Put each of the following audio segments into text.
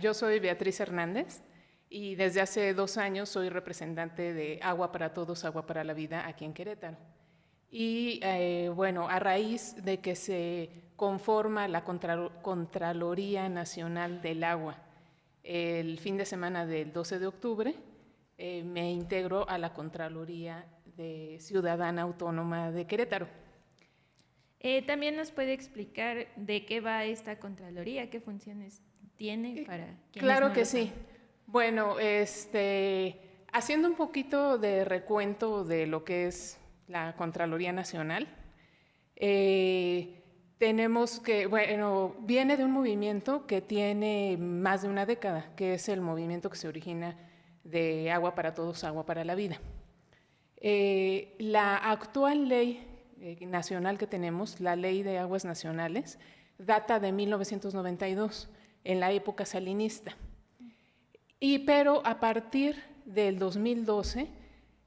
yo soy Beatriz Hernández y desde hace 2 años soy representante de Agua para Todos, Agua para la Vida aquí en Querétaro. Y bueno, a raíz de que se conforma la Contraloría Nacional del Agua el fin de semana del 12 de octubre, me integro a la Contraloría Ciudadana Autónoma de Querétaro. ¿También nos puede explicar de qué va esta Contraloría, qué funciones tiene para quienes Claro no que lo sí. saben? Bueno, haciendo un poquito de recuento de lo que es la Contraloría Nacional, tenemos que, bueno, viene de un movimiento que tiene más de una década, que es el movimiento que se origina de Agua para Todos, Agua para la Vida. La actual ley nacional que tenemos, la Ley de Aguas Nacionales, data de 1992, en la época salinista. Pero a partir del 2012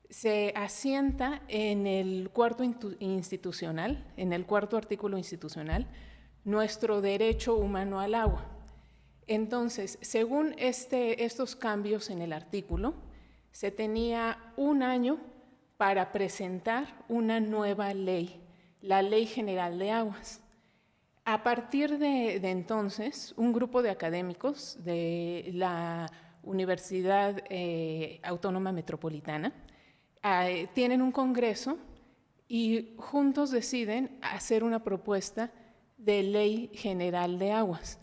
se asienta en el cuarto institucional, en el cuarto artículo institucional, nuestro derecho humano al agua. Entonces, según estos cambios en el artículo, se tenía 1 año para presentar una nueva ley, la Ley General de Aguas. A partir de entonces, un grupo de académicos de la Universidad Autónoma Metropolitana tienen un congreso y juntos deciden hacer una propuesta de Ley General de Aguas,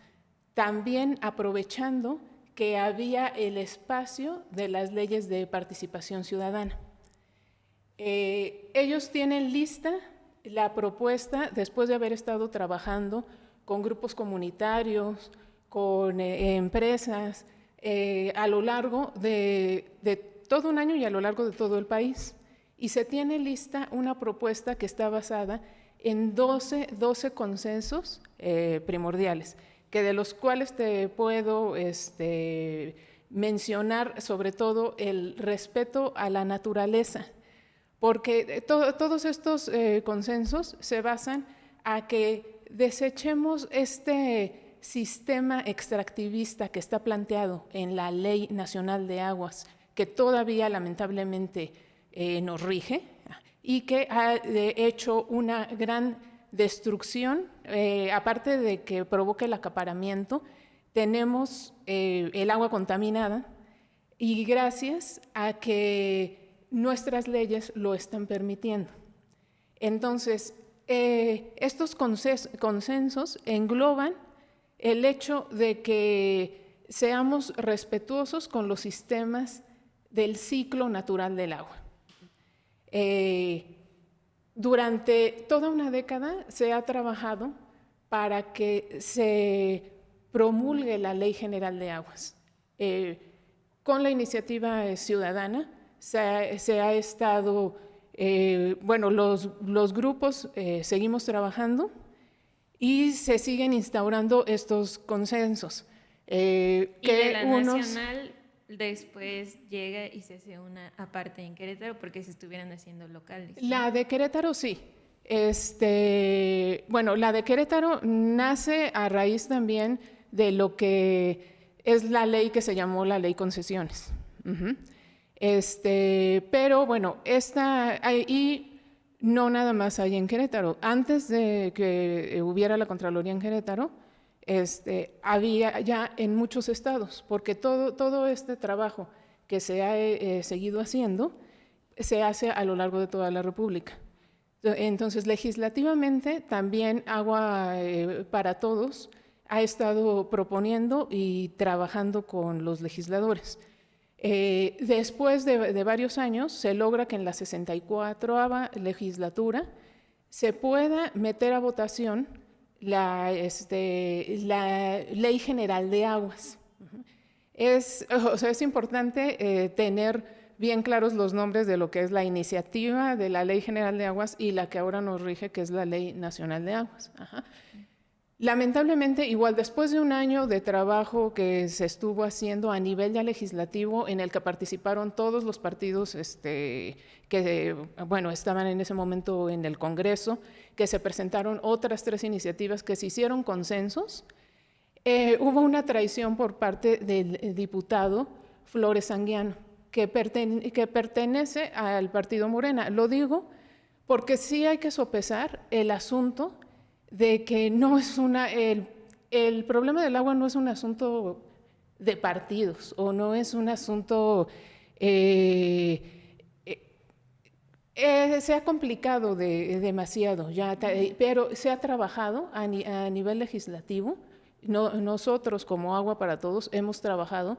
también aprovechando que había el espacio de las leyes de participación ciudadana. Ellos tienen lista la propuesta después de haber estado trabajando con grupos comunitarios, con empresas, a lo largo de todo un año y a lo largo de todo el país. Y se tiene lista una propuesta que está basada en 12 consensos primordiales, que de los cuales te puedo mencionar sobre todo el respeto a la naturaleza, porque todos estos consensos se basan a que desechemos este sistema extractivista que está planteado en la Ley Nacional de Aguas, que todavía lamentablemente nos rige y que ha hecho una gran destrucción, aparte de que provoca el acaparamiento, tenemos el agua contaminada y gracias a que nuestras leyes lo están permitiendo. Entonces, estos consensos engloban el hecho de que seamos respetuosos con los sistemas del ciclo natural del agua. Durante toda una década se ha trabajado para que se promulgue la Ley General de Aguas. Con la iniciativa ciudadana se ha estado, bueno, los grupos seguimos trabajando y se siguen instaurando estos consensos. Y de la nacional después llega y se hace una aparte en Querétaro porque se estuvieran haciendo locales, ¿no? La de Querétaro sí. Bueno, la de Querétaro nace a raíz también de lo que es la ley que se llamó la Ley Concesiones. Pero bueno, y no nada más hay en Querétaro. Antes de que hubiera la Contraloría en Querétaro, había ya en muchos estados, porque todo este trabajo que se ha seguido haciendo se hace a lo largo de toda la República. Entonces, legislativamente, también Agua para Todos ha estado proponiendo y trabajando con los legisladores. Después de varios años, se logra que en la 64ª legislatura se pueda meter a votación la Ley General de Aguas. Es importante tener bien claros los nombres de lo que es la iniciativa de la Ley General de Aguas y la que ahora nos rige, que es la Ley Nacional de Aguas. Lamentablemente, igual después de 1 año de trabajo que se estuvo haciendo a nivel ya legislativo, en el que participaron todos los partidos que bueno, estaban en ese momento en el Congreso, que se presentaron otras 3 iniciativas que se hicieron consensos, hubo una traición por parte del diputado Flores Anguiano, que pertenece al partido Morena. Lo digo porque sí hay que sopesar el asunto de que no es el problema del agua no es un asunto de partidos o no es un asunto... se ha complicado demasiado, pero se ha trabajado a nivel legislativo. Nosotros, como Agua para Todos, hemos trabajado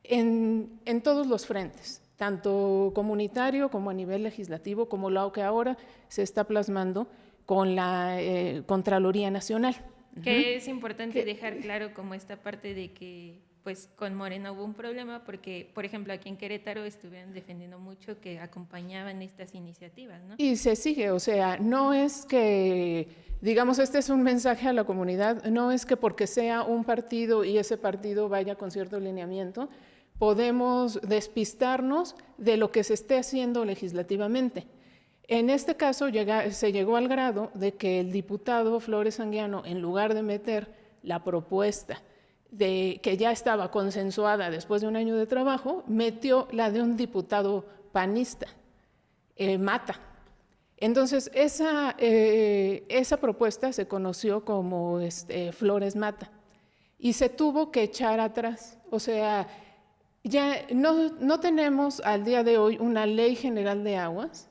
en todos los frentes, tanto comunitario como a nivel legislativo, como lo que ahora se está plasmando con la Contraloría Nacional. Que es importante dejar claro como esta parte de que pues con Morena hubo un problema porque, por ejemplo, aquí en Querétaro estuvieron defendiendo mucho que acompañaban estas iniciativas, ¿no? Y se sigue, o sea, no es que, digamos, este es un mensaje a la comunidad, no es que porque sea un partido y ese partido vaya con cierto lineamiento, podemos despistarnos de lo que se esté haciendo legislativamente. En este caso se llegó al grado de que el diputado Flores Anguiano, en lugar de meter la propuesta que ya estaba consensuada después de un año de trabajo, metió la de un diputado panista, Mata. Entonces, esa propuesta se conoció como Flores Mata y se tuvo que echar atrás. O sea, ya no tenemos al día de hoy una ley general de aguas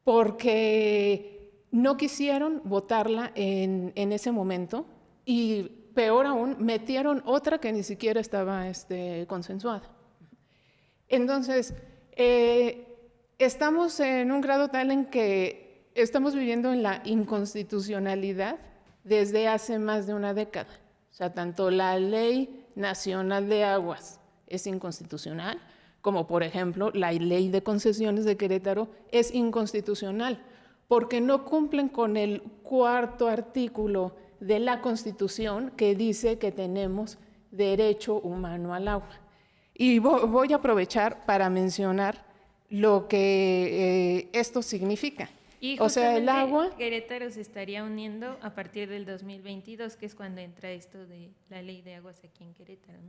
porque no quisieron votarla en ese momento y peor aún, metieron otra que ni siquiera estaba consensuada. Entonces, estamos en un grado tal en que estamos viviendo en la inconstitucionalidad desde hace más de una década. O sea, tanto la Ley Nacional de Aguas es inconstitucional, como por ejemplo la Ley de Concesiones de Querétaro es inconstitucional, porque no cumplen con el 4º artículo de la Constitución que dice que tenemos derecho humano al agua. Y voy a aprovechar para mencionar lo que esto significa. Y o sea, el agua... Querétaro se estaría uniendo a partir del 2022, que es cuando entra esto de la ley de aguas aquí en Querétaro, ¿no?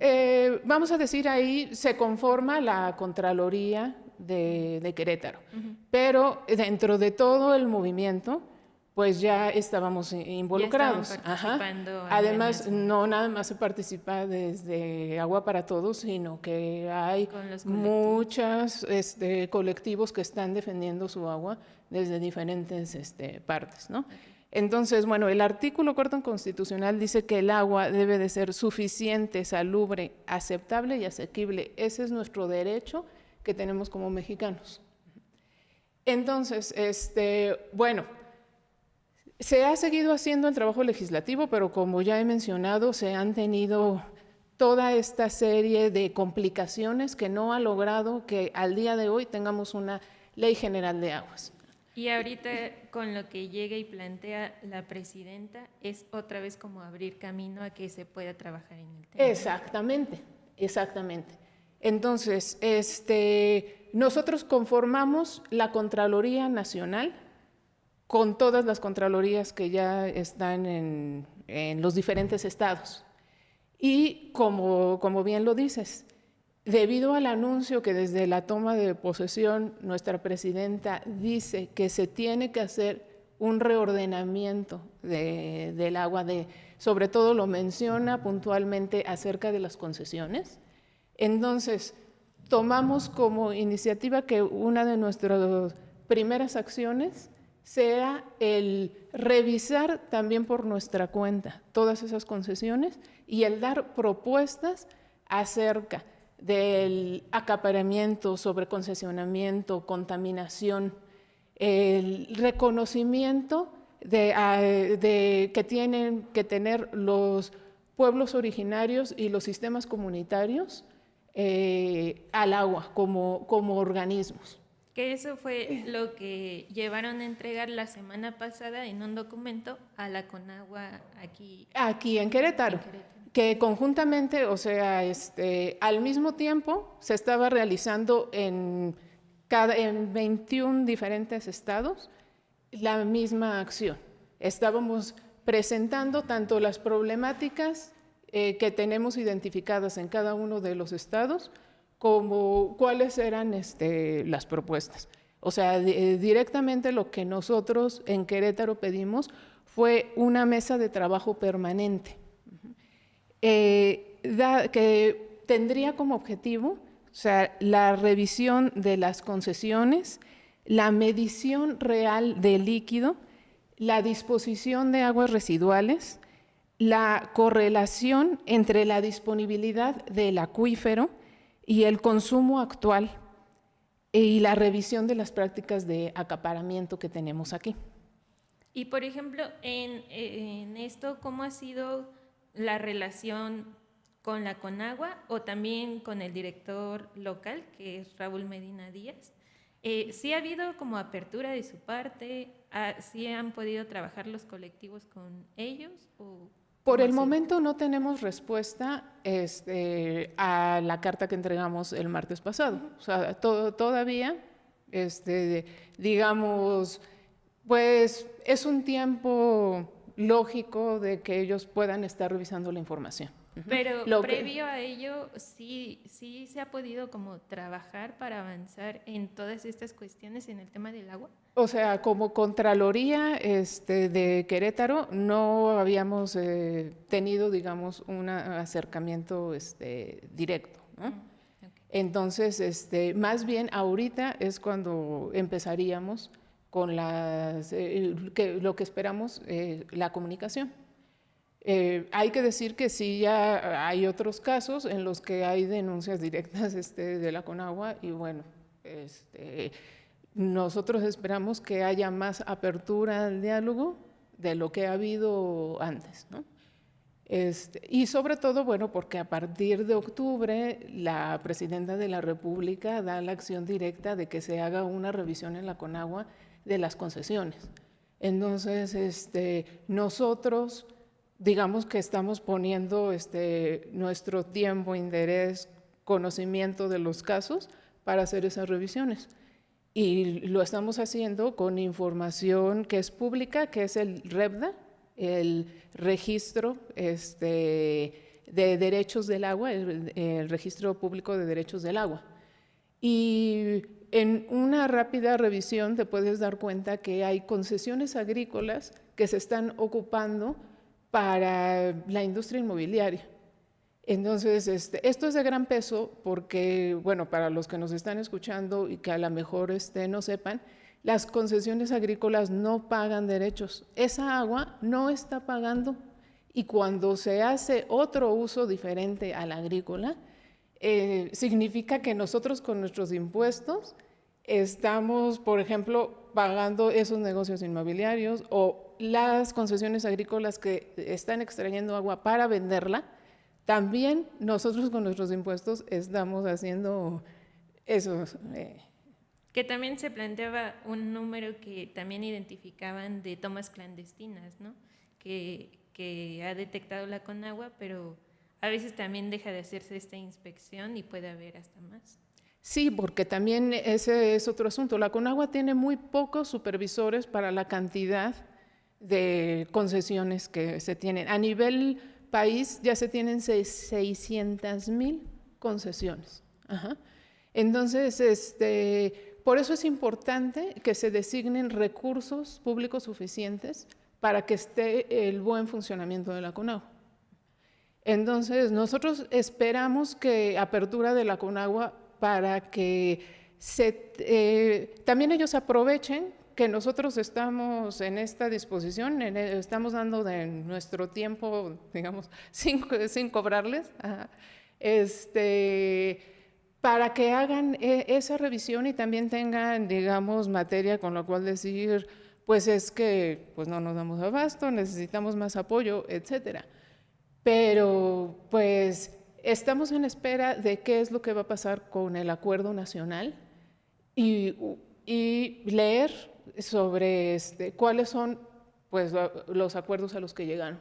Vamos a decir, ahí se conforma la Contraloría de Querétaro, pero dentro de todo el movimiento, pues ya estábamos involucrados. Ya participando. Además, no nada más se participa desde Agua para Todos, sino que hay muchos colectivos que están defendiendo su agua desde diferentes partes, ¿no? Okay. Entonces, bueno, el artículo 4º constitucional dice que el agua debe de ser suficiente, salubre, aceptable y asequible. Ese es nuestro derecho que tenemos como mexicanos. Entonces, bueno, se ha seguido haciendo el trabajo legislativo, pero como ya he mencionado, se han tenido toda esta serie de complicaciones que no ha logrado que al día de hoy tengamos una ley general de aguas. Y ahorita con lo que llega y plantea la presidenta es otra vez como abrir camino a que se pueda trabajar en el tema. Exactamente, exactamente. Entonces, nosotros conformamos la Contraloría Nacional con todas las contralorías que ya están en los diferentes estados. Y como bien lo dices, debido al anuncio que desde la toma de posesión nuestra presidenta dice que se tiene que hacer un reordenamiento del agua, sobre todo lo menciona puntualmente acerca de las concesiones. Entonces, tomamos como iniciativa que una de nuestras primeras acciones sea el revisar también por nuestra cuenta todas esas concesiones y el dar propuestas acerca del acaparamiento, sobreconcesionamiento, contaminación, el reconocimiento que tienen que tener los pueblos originarios y los sistemas comunitarios al agua como organismos. Que eso fue lo que llevaron a entregar la semana pasada en un documento a la Conagua aquí en Querétaro. Que conjuntamente, o sea, al mismo tiempo se estaba realizando en 21 diferentes estados la misma acción. Estábamos presentando tanto las problemáticas que tenemos identificadas en cada uno de los estados como cuáles eran las propuestas. O sea, directamente lo que nosotros en Querétaro pedimos fue una mesa de trabajo permanente que tendría como objetivo, o sea, la revisión de las concesiones, la medición real del líquido, la disposición de aguas residuales, la correlación entre la disponibilidad del acuífero y el consumo actual y la revisión de las prácticas de acaparamiento que tenemos aquí. Y por ejemplo, en esto, ¿cómo ha sido la relación con la Conagua o también con el director local, que es Raúl Medina Díaz? ¿Sí ha habido como apertura de su parte? ¿Sí han podido trabajar los colectivos con ellos? Por el momento no tenemos respuesta a la carta que entregamos el martes pasado. O sea, todavía, digamos, pues es un tiempo lógico de que ellos puedan estar revisando la información. Pero previo a ello, sí se ha podido como trabajar para avanzar en todas estas cuestiones en el tema del agua. O sea, como Contraloría de Querétaro no habíamos tenido, digamos, un acercamiento directo, ¿no? Okay. Entonces, más bien ahorita es cuando empezaríamos con lo que esperamos, la comunicación. Hay que decir que sí, ya hay otros casos en los que hay denuncias directas de la Conagua y bueno, nosotros esperamos que haya más apertura al diálogo de lo que ha habido antes, ¿no? Y sobre todo, bueno, porque a partir de octubre la Presidenta de la República da la acción directa de que se haga una revisión en la Conagua de las concesiones. Entonces, nosotros, digamos que estamos poniendo nuestro tiempo, interés, conocimiento de los casos para hacer esas revisiones. Y lo estamos haciendo con información que es pública, que es el REBDA, el Registro de Derechos del Agua, el Registro Público de Derechos del Agua. Y en una rápida revisión te puedes dar cuenta que hay concesiones agrícolas que se están ocupando para la industria inmobiliaria. Entonces, esto es de gran peso porque, bueno, para los que nos están escuchando y que a lo mejor no sepan, las concesiones agrícolas no pagan derechos. Esa agua no está pagando y cuando se hace otro uso diferente a la agrícola, significa que nosotros con nuestros impuestos estamos, por ejemplo, pagando esos negocios inmobiliarios o las concesiones agrícolas que están extrayendo agua para venderla. También nosotros con nuestros impuestos estamos haciendo eso. Que también se planteaba un número que también identificaban de tomas clandestinas, ¿no? Que ha detectado la Conagua, pero a veces también deja de hacerse esta inspección y puede haber hasta más. Sí, porque también ese es otro asunto. La Conagua tiene muy pocos supervisores para la cantidad de concesiones que se tienen. A nivel país ya se tienen 600,000 concesiones. Ajá. Entonces, por eso es importante que se designen recursos públicos suficientes para que esté el buen funcionamiento de la Conagua. Entonces, nosotros esperamos que apertura de la Conagua para que también ellos aprovechen que nosotros estamos en esta disposición, estamos dando de nuestro tiempo, digamos, sin cobrarles, para que hagan esa revisión y también tengan, digamos, materia con la cual decir, pues es que pues no nos damos abasto, necesitamos más apoyo, etcétera. Pero pues estamos en espera de qué es lo que va a pasar con el acuerdo nacional y leer sobre cuáles son pues, los acuerdos a los que llegaron.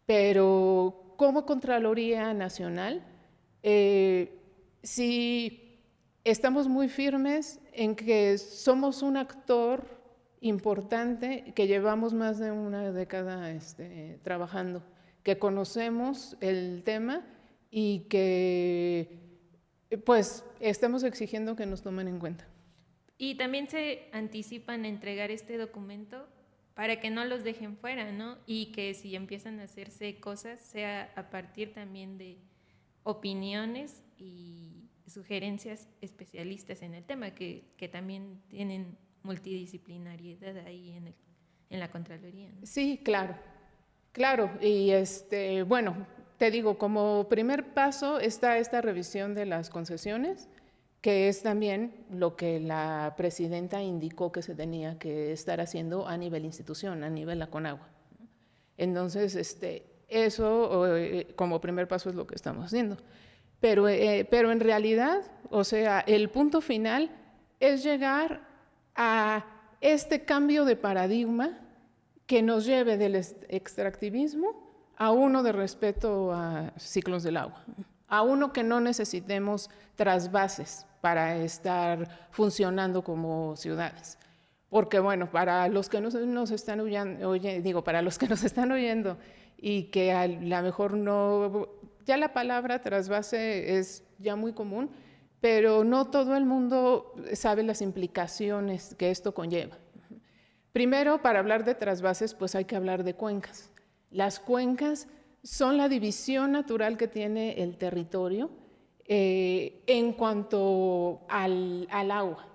Pero como Contraloría Nacional, sí estamos muy firmes en que somos un actor importante que llevamos más de una década trabajando que conocemos el tema y que pues estamos exigiendo que nos tomen en cuenta. Y también se anticipan a entregar este documento para que no los dejen fuera, ¿no? Y que si empiezan a hacerse cosas, sea a partir también de opiniones y sugerencias especialistas en el tema, que también tienen multidisciplinariedad ahí en la Contraloría, ¿no? Sí, claro, claro. Y bueno, te digo, como primer paso está esta revisión de las concesiones, que es también lo que la presidenta indicó que se tenía que estar haciendo a nivel institución, a nivel la Conagua. Entonces, eso como primer paso es lo que estamos haciendo. Pero en realidad, o sea, el punto final es llegar a este cambio de paradigma que nos lleve del extractivismo a uno de respeto a ciclos del agua, a uno que no necesitemos trasvases para estar funcionando como ciudades. Porque bueno, para los que nos están oyendo, para los que nos están oyendo y que a lo mejor no, ya la palabra trasvase es ya muy común, pero no todo el mundo sabe las implicaciones que esto conlleva. Primero, para hablar de trasvases, pues hay que hablar de cuencas. Las cuencas son la división natural que tiene el territorio en cuanto al agua.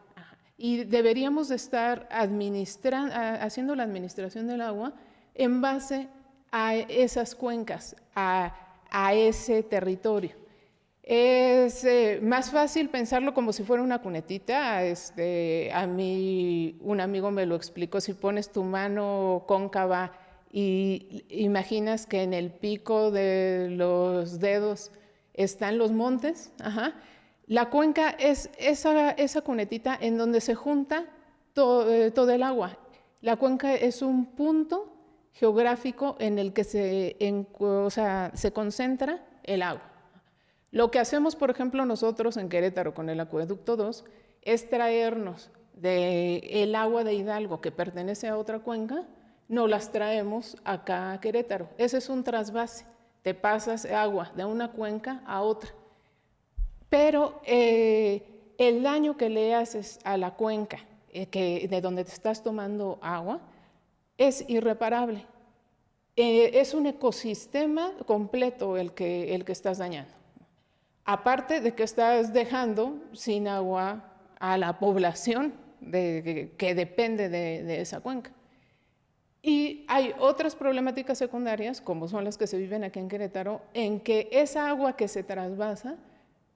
Y deberíamos de estar haciendo la administración del agua en base a esas cuencas, a ese territorio. Es más fácil pensarlo como si fuera una cunetita. A mí un amigo me lo explicó: si pones tu mano cóncava y imaginas que en el pico de los dedos están los montes, la cuenca es esa cunetita en donde se junta todo el agua. La cuenca es un punto geográfico en el que se concentra el agua. Lo que hacemos, por ejemplo, nosotros en Querétaro con el Acueducto 2 es traernos el agua de Hidalgo que pertenece a otra cuenca, no las traemos acá a Querétaro. Ese es un trasvase, te pasas agua de una cuenca a otra. Pero el daño que le haces a la cuenca de donde te estás tomando agua es irreparable. Es un ecosistema completo el que estás dañando. Aparte de que estás dejando sin agua a la población que depende de esa cuenca. Y hay otras problemáticas secundarias, como son las que se viven aquí en Querétaro, en que esa agua que se trasvasa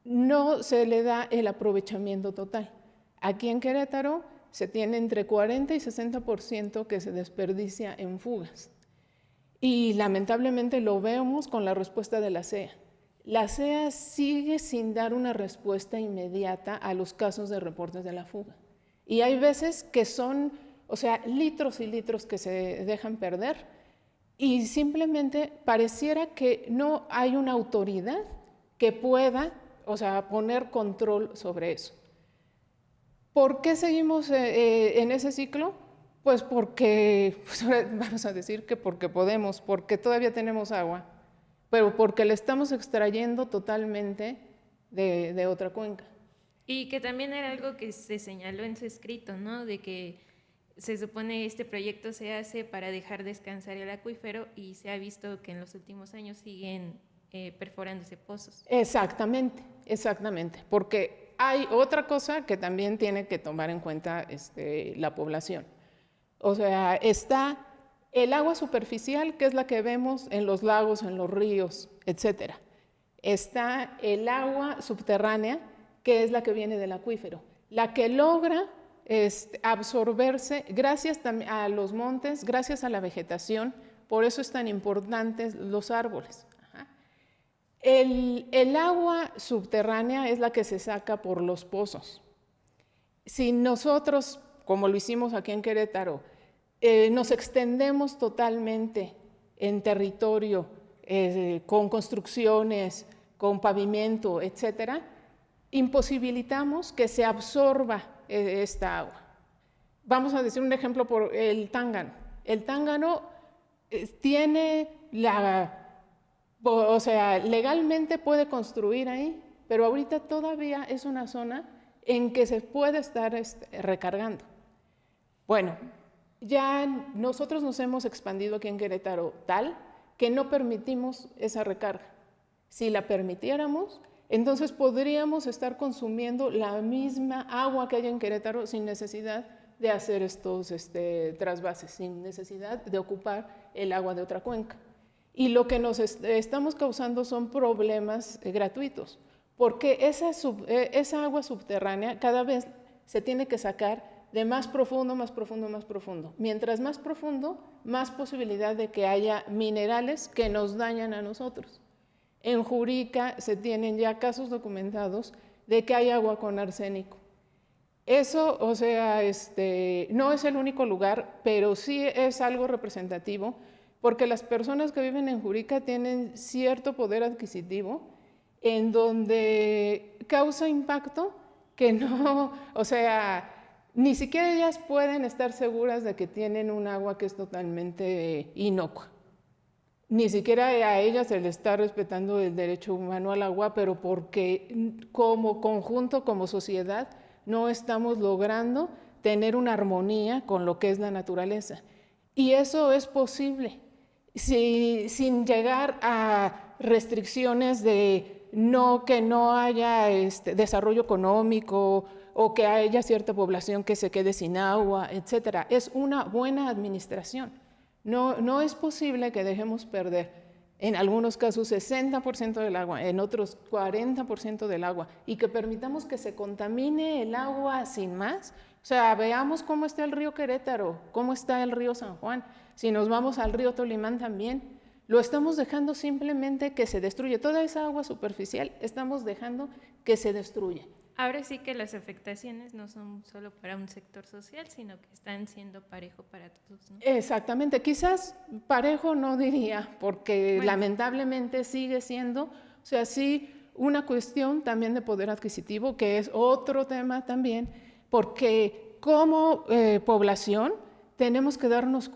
no se le da el aprovechamiento total. Aquí en Querétaro se tiene entre 40 y 60% que se desperdicia en fugas. Y lamentablemente lo vemos con la respuesta de la CEA. La CEA sigue sin dar una respuesta inmediata a los casos de reportes de la fuga. Y hay veces que son, litros y litros que se dejan perder y simplemente pareciera que no hay una autoridad que pueda, poner control sobre eso. ¿Por qué seguimos en ese ciclo? Pues porque, vamos a decir que porque podemos, porque todavía tenemos agua, pero porque le estamos extrayendo totalmente de otra cuenca. Y que también era algo que se señaló en su escrito, ¿no? De que se supone este proyecto se hace para dejar descansar el acuífero y se ha visto que en los últimos años siguen perforándose pozos. Exactamente, porque hay otra cosa que también tiene que tomar en cuenta la población. Está el agua superficial, que es la que vemos en los lagos, en los ríos, etcétera. Está el agua subterránea, que es la que viene del acuífero, la que logra absorberse gracias a los montes, gracias a la vegetación. Por eso es tan importantes los árboles. El agua subterránea es la que se saca por los pozos. Si nosotros, como lo hicimos aquí en Querétaro, nos extendemos totalmente en territorio con construcciones, con pavimento, etcétera, imposibilitamos que se absorba esta agua. Vamos a decir un ejemplo por el Tángano. El Tángano tiene O sea, legalmente puede construir ahí, pero ahorita todavía es una zona en que se puede estar recargando. Bueno, ya nosotros nos hemos expandido aquí en Querétaro tal que no permitimos esa recarga. Si la permitiéramos, entonces podríamos estar consumiendo la misma agua que hay en Querétaro sin necesidad de hacer estos trasvases, sin necesidad de ocupar el agua de otra cuenca. Y lo que nos estamos causando son problemas gratuitos, porque esa agua subterránea cada vez se tiene que sacar de más profundo, más profundo, más profundo. Mientras más profundo, más posibilidad de que haya minerales que nos dañan a nosotros. En Jurica se tienen ya casos documentados de que hay agua con arsénico. Eso, o sea, no es el único lugar, pero sí es algo representativo, porque las personas que viven en Jurica tienen cierto poder adquisitivo en donde causa impacto que no, o sea, ni siquiera ellas pueden estar seguras de que tienen un agua que es totalmente inocua. Ni siquiera a ellas se les está respetando el derecho humano al agua, pero porque como conjunto, como sociedad, no estamos logrando tener una armonía con lo que es la naturaleza. Y eso es posible, sin llegar a restricciones de que no haya desarrollo económico o que haya cierta población que se quede sin agua, etcétera. Es una buena administración. No es posible que dejemos perder, en algunos casos 60% del agua, en otros 40% del agua, y que permitamos que se contamine el agua sin más. O sea, veamos cómo está el río Querétaro, cómo está el río San Juan, si nos vamos al río Tolimán también. Lo estamos dejando simplemente que se destruya. Toda esa agua superficial estamos dejando que se destruya. Ahora sí que las afectaciones no son solo para un sector social, sino que están siendo parejo para todos, ¿no? Exactamente, quizás parejo no diría, porque lamentablemente sigue siendo, o sea, sí, una cuestión también de poder adquisitivo, que es otro tema también, porque como población tenemos que darnos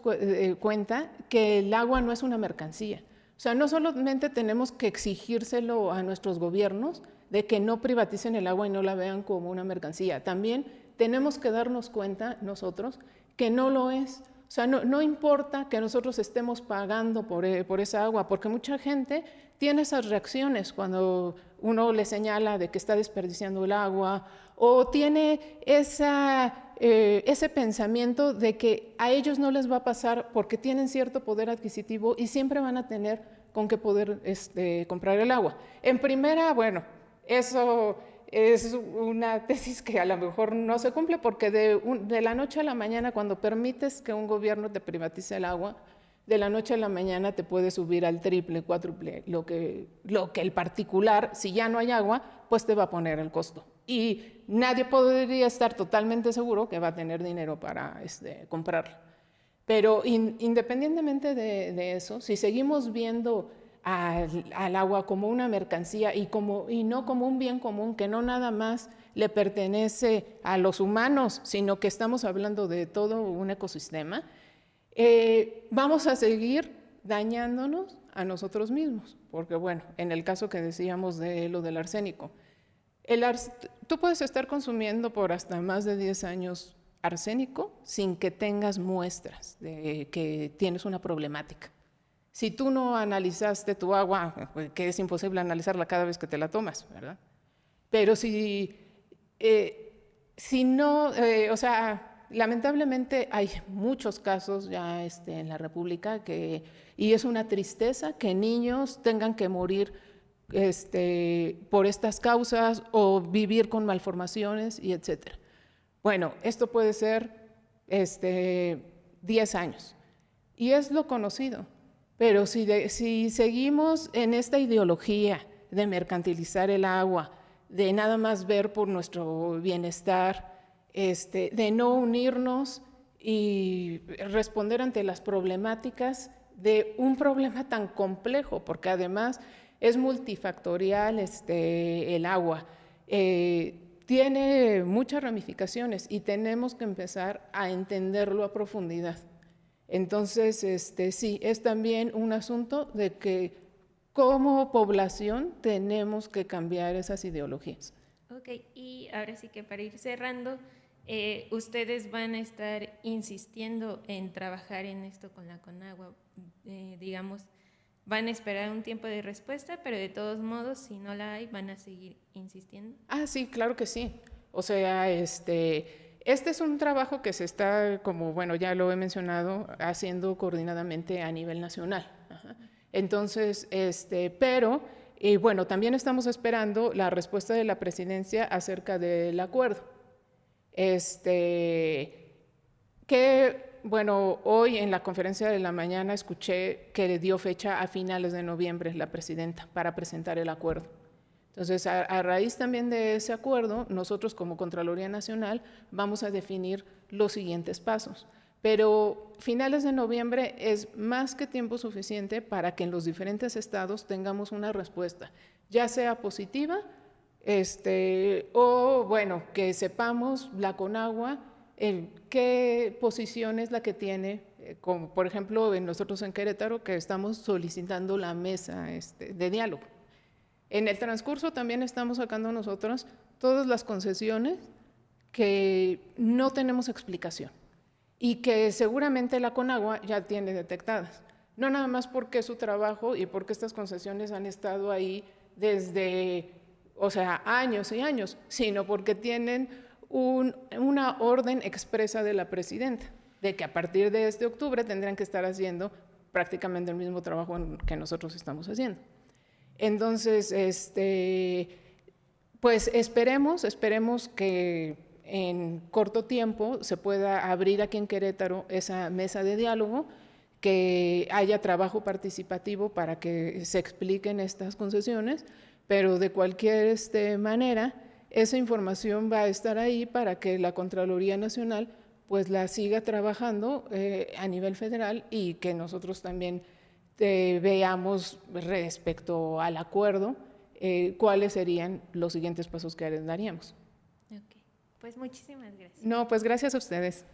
cuenta que el agua no es una mercancía. O sea, no solamente tenemos que exigírselo a nuestros gobiernos, de que no privaticen el agua y no la vean como una mercancía. También tenemos que darnos cuenta nosotros que no lo es. O sea, no importa que nosotros estemos pagando por esa agua, porque mucha gente tiene esas reacciones cuando uno le señala de que está desperdiciando el agua, o tiene ese pensamiento de que a ellos no les va a pasar porque tienen cierto poder adquisitivo y siempre van a tener con qué poder comprar el agua. En primera, bueno, eso es una tesis que a lo mejor no se cumple, porque de la noche a la mañana, cuando permites que un gobierno te privatice el agua, de la noche a la mañana te puede subir al triple, cuádruple, lo que el particular, si ya no hay agua, pues te va a poner el costo. Y nadie podría estar totalmente seguro que va a tener dinero para comprarlo. Pero independientemente de eso, si seguimos viendo al agua como una mercancía y no como un bien común que no nada más le pertenece a los humanos, sino que estamos hablando de todo un ecosistema, vamos a seguir dañándonos a nosotros mismos. Porque bueno, en el caso que decíamos de lo del arsénico, tú puedes estar consumiendo por hasta más de 10 años arsénico sin que tengas muestras de que tienes una problemática. Si tú no analizaste tu agua, que es imposible analizarla cada vez que te la tomas, ¿verdad? Pero si no, o sea, lamentablemente hay muchos casos ya en la República y es una tristeza que niños tengan que morir por estas causas o vivir con malformaciones y etcétera. Bueno, esto puede ser 10 años y es lo conocido. Pero si seguimos en esta ideología de mercantilizar el agua, de nada más ver por nuestro bienestar, de no unirnos y responder ante las problemáticas de un problema tan complejo, porque además es multifactorial el agua, tiene muchas ramificaciones y tenemos que empezar a entenderlo a profundidad. Entonces, sí, es también un asunto de que como población tenemos que cambiar esas ideologías. Ok, y ahora sí que para ir cerrando, ustedes van a estar insistiendo en trabajar en esto con la Conagua, digamos, van a esperar un tiempo de respuesta, pero de todos modos, si no la hay, van a seguir insistiendo. Ah, sí, claro que sí. O sea, este es un trabajo que se está, como bueno, ya lo he mencionado, haciendo coordinadamente a nivel nacional. Ajá. Entonces, pero, y bueno, también estamos esperando la respuesta de la presidencia acerca del acuerdo. Que, bueno, hoy en la conferencia de la mañana escuché que le dio fecha a finales de noviembre la presidenta para presentar el acuerdo. Entonces, a raíz también de ese acuerdo, nosotros como Contraloría Nacional vamos a definir los siguientes pasos. Pero finales de noviembre es más que tiempo suficiente para que en los diferentes estados tengamos una respuesta, ya sea positiva, o bueno, que sepamos la Conagua qué posición es la que tiene, como por ejemplo nosotros en Querétaro, que estamos solicitando la mesa de diálogo. En el transcurso también estamos sacando nosotros todas las concesiones que no tenemos explicación y que seguramente la Conagua ya tiene detectadas. No nada más porque es su trabajo y porque estas concesiones han estado ahí desde, o sea, años y años, sino porque tienen una orden expresa de la presidenta, de que a partir de este octubre tendrían que estar haciendo prácticamente el mismo trabajo que nosotros estamos haciendo. Entonces, pues esperemos que en corto tiempo se pueda abrir aquí en Querétaro esa mesa de diálogo, que haya trabajo participativo para que se expliquen estas concesiones, pero de cualquier manera, esa información va a estar ahí para que la Contraloría Nacional pues la siga trabajando a nivel federal y que nosotros también veamos respecto al acuerdo cuáles serían los siguientes pasos que daríamos. Ok, pues muchísimas gracias. No, pues gracias a ustedes.